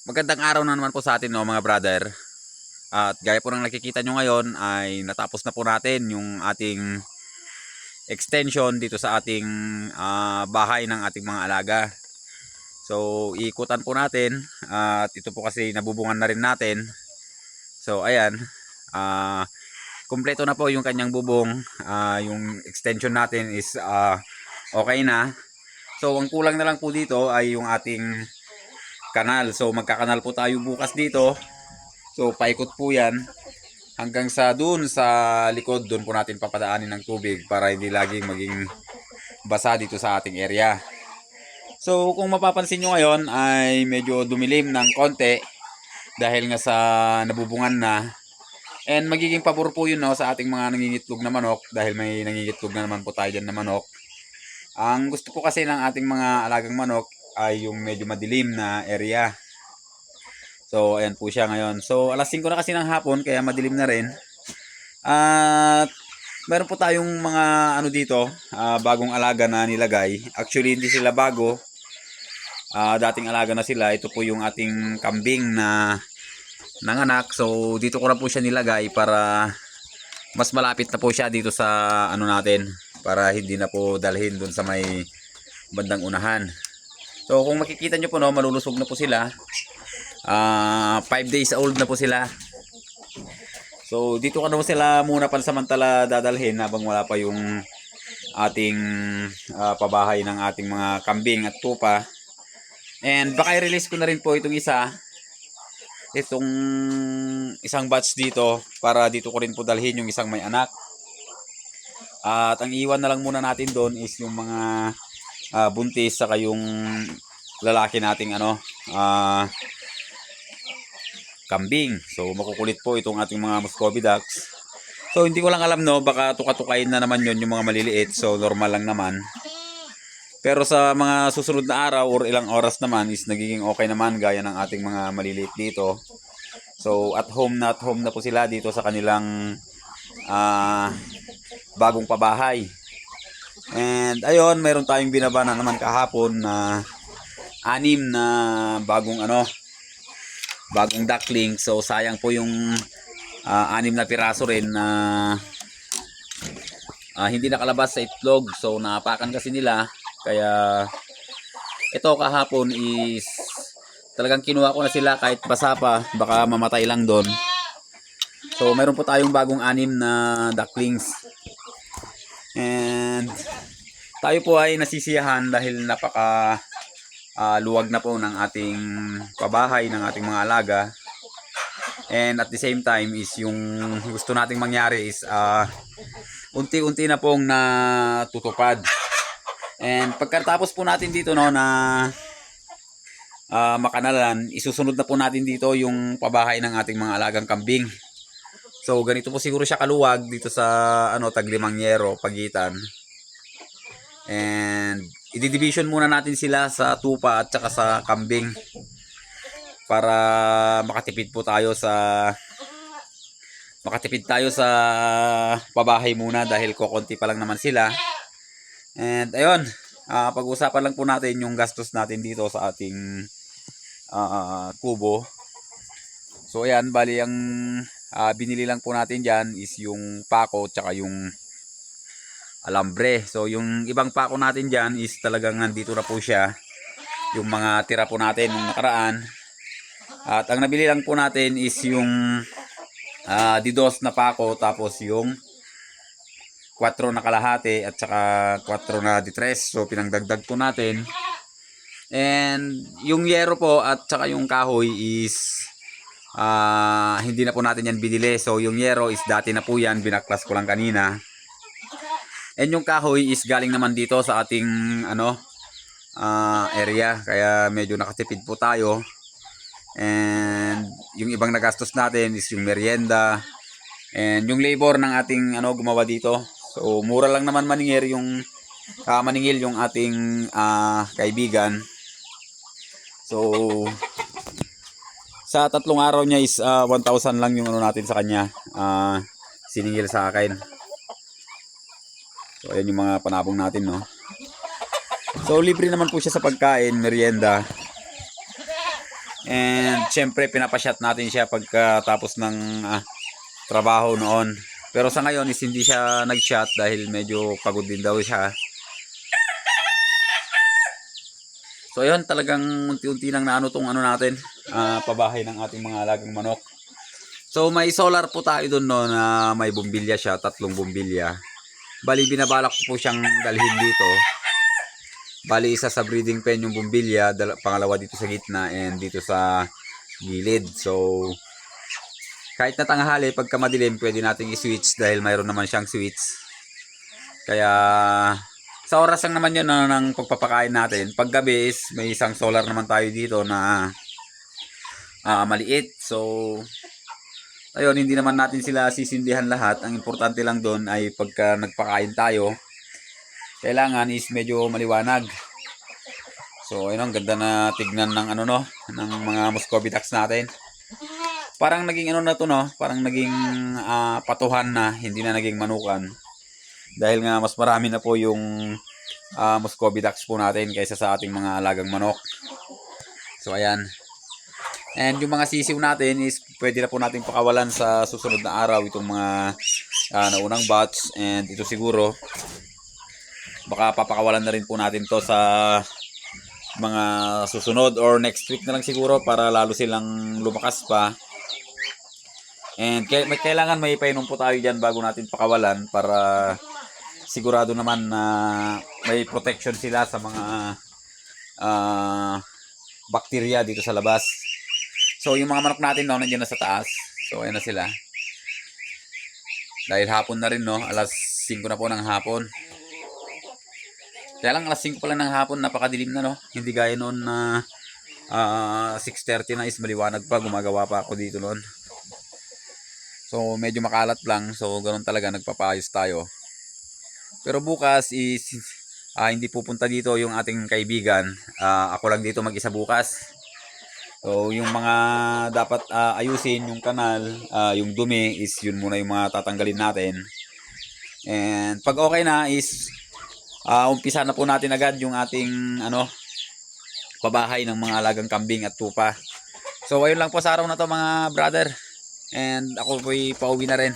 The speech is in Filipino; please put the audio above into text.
Magandang araw na naman po sa atin, no, mga brother. At gaya po ng nakikita nyo ngayon ay natapos na po natin yung ating extension dito sa ating bahay ng ating mga alaga. So iikutan po natin at ito po kasi nabubungan na rin natin. So ayan, kumpleto na po yung kanyang bubong. Yung extension natin is okay na. So ang kulang na lang po dito ay yung ating kanal. So magkakanal po tayo bukas dito. So paikot po yan hanggang sa dun sa likod, dun po natin papadaanin ng tubig para hindi laging maging basa dito sa ating area. So kung mapapansin nyo ngayon ay medyo dumilim ng konti dahil nga sa nabubungan na. And magiging pabor po yun, no, sa ating mga nangingitlog na manok dahil may nangingitlog na naman po tayo dyan na manok. Ang gusto po kasi ng ating mga alagang manok ay yung medyo madilim na area. So ayan po siya ngayon. So alas 5 na kasi ng hapon kaya madilim na rin. At meron po tayong mga ano dito, bagong alaga na nilagay. Actually hindi sila bago. Dating alaga na sila. Ito po yung ating kambing na nanganak. So dito ko na po siya nilagay para mas malapit na po siya dito sa ano natin, para hindi na po dalhin dun sa may bandang unahan. So kung makikita nyo po, no, malulusog na po sila. 5 days old na po sila. So dito ka na po sila muna pansamantala dadalhin habang wala pa yung ating pabahay ng ating mga kambing at tupa. And baka i-release ko na rin po itong itong isang batch dito para dito ko rin po dalhin yung isang may anak. At ang iwan na lang muna natin doon is yung mga buntis saka yung lalaki nating kambing. So makukulit po itong ating mga Muscovy ducks. So hindi ko lang alam, no, baka tukatukain na naman yon yung mga maliliit. So normal lang naman. Pero sa mga susunod na araw or ilang oras naman is nagiging okay naman gaya ng ating mga maliliit dito. So at home na po sila dito sa kanilang bagong pabahay. And ayun, mayroon tayong binaba na naman kahapon na 6 na bagong duckling. So sayang po yung 6 na piraso rin na hindi nakalabas sa itlog. So naapakan kasi nila. Kaya ito kahapon is talagang kinuha ko na sila kahit basa pa, baka mamatay lang doon. So mayroon po tayong bagong 6 na ducklings. And tayo po ay nasisiyahan dahil napaka luwag na po ng ating pabahay, ng ating mga alaga. And at the same time is yung gusto nating mangyari is unti-unti na pong natutupad. And pagkatapos po natin dito, no, na makanalan, isusunod na po natin dito yung pabahay ng ating mga alagang kambing. So ganito po siguro siya kaluwag dito sa Tag-Limang-Yero pagitan. And i-division muna natin sila sa tupa at saka sa kambing para makatipid tayo sa pabahay muna dahil kokonti pa lang naman sila. And ayun, pag-usapan lang po natin yung gastos natin dito sa ating kubo. So ayan, bali ang binili lang po natin dyan is yung pako tsaka yung alambre. So yung ibang pako natin dyan is talagang nandito na po siya, yung mga tira po natin nung nakaraan. At ang nabili lang po natin is yung didos na pako, tapos yung 4 na kalahati at saka 4 na ditres. So pinangdagdag po natin. And yung yero po at saka yung kahoy is hindi na po natin yan binili. So yung yero is dati na po yan, binaklas ko lang kanina. And yung kahoy is galing naman dito sa ating area, kaya medyo nakatipid po tayo. And yung ibang nagastos natin is yung merienda and yung labor ng ating gumawa dito. So mura lang naman maningil yung ating kaibigan. So sa 3 araw niya is 1,000 lang yung natin sa kanya, siningil sa akin. So ayan yung mga panabong natin, no. So libre naman po siya sa pagkain, merienda. And syempre pinapashot natin siya pagkatapos ng trabaho noon. Pero sa ngayon is hindi siya nag-shot dahil medyo pagod din daw siya. So ayun, talagang unti-unti lang na tong natin, pabahay ng ating mga alagang manok. So may solar po tayo doon no, na may bumbilya siya, 3 bumbilya. Bali binabalak ko po siyang dalhin dito. Bali isa sa breeding pen yung bumbilya, pangalawa dito sa gitna and dito sa gilid. So kahit na tanghali, pagka madilim, pwede nating i-switch dahil mayroon naman siyang switch. Kaya sa oras lang naman yun ng pagpapakain natin. Pag gabi is may isang solar naman tayo dito na maliit. So ayun, hindi naman natin sila sisindihan lahat. Ang importante lang doon ay pagka nagpakain tayo, kailangan is medyo maliwanag. So ayun, ang ganda na tignan ng ng mga Muscovy ducks natin. Parang naging na to no, parang naging patuhan na, hindi na naging manukan. Dahil nga mas marami na po yung Muscovy ducks po natin kaysa sa ating mga alagang manok. So ayan. And yung mga sisiw natin is pwede na po natin pakawalan sa susunod na araw itong mga naunang batch. And ito siguro baka papakawalan na rin po natin to sa mga susunod or next week na lang siguro para lalo silang lumakas pa. And kailangan may painom po tayo dyan bago natin pakawalan para sigurado naman na may protection sila sa mga bakterya dito sa labas. So yung mga manok natin no, nandiyan na sa taas. So ayan na sila. Dahil hapon na rin no, alas 5 na po ng hapon. Kaya lang alas 5 pa lang ng hapon, napakadilim na no. Hindi gaya noon na 6:30 na is maliwanag pa, gumagawa pa ako dito noon. So medyo makalat lang, so ganoon talaga, nagpapayos tayo. Pero bukas is hindi pupunta dito yung ating kaibigan. Ako lang dito mag-isa bukas. So yung mga dapat ayusin, yung kanal, yung dumi is yun muna yung mga tatanggalin natin. And pag okay na is umpisa na po natin agad yung ating pabahay ng mga alagang kambing at tupa. So ayun lang po sa araw na to mga brother. And ako po'y pauwi na rin.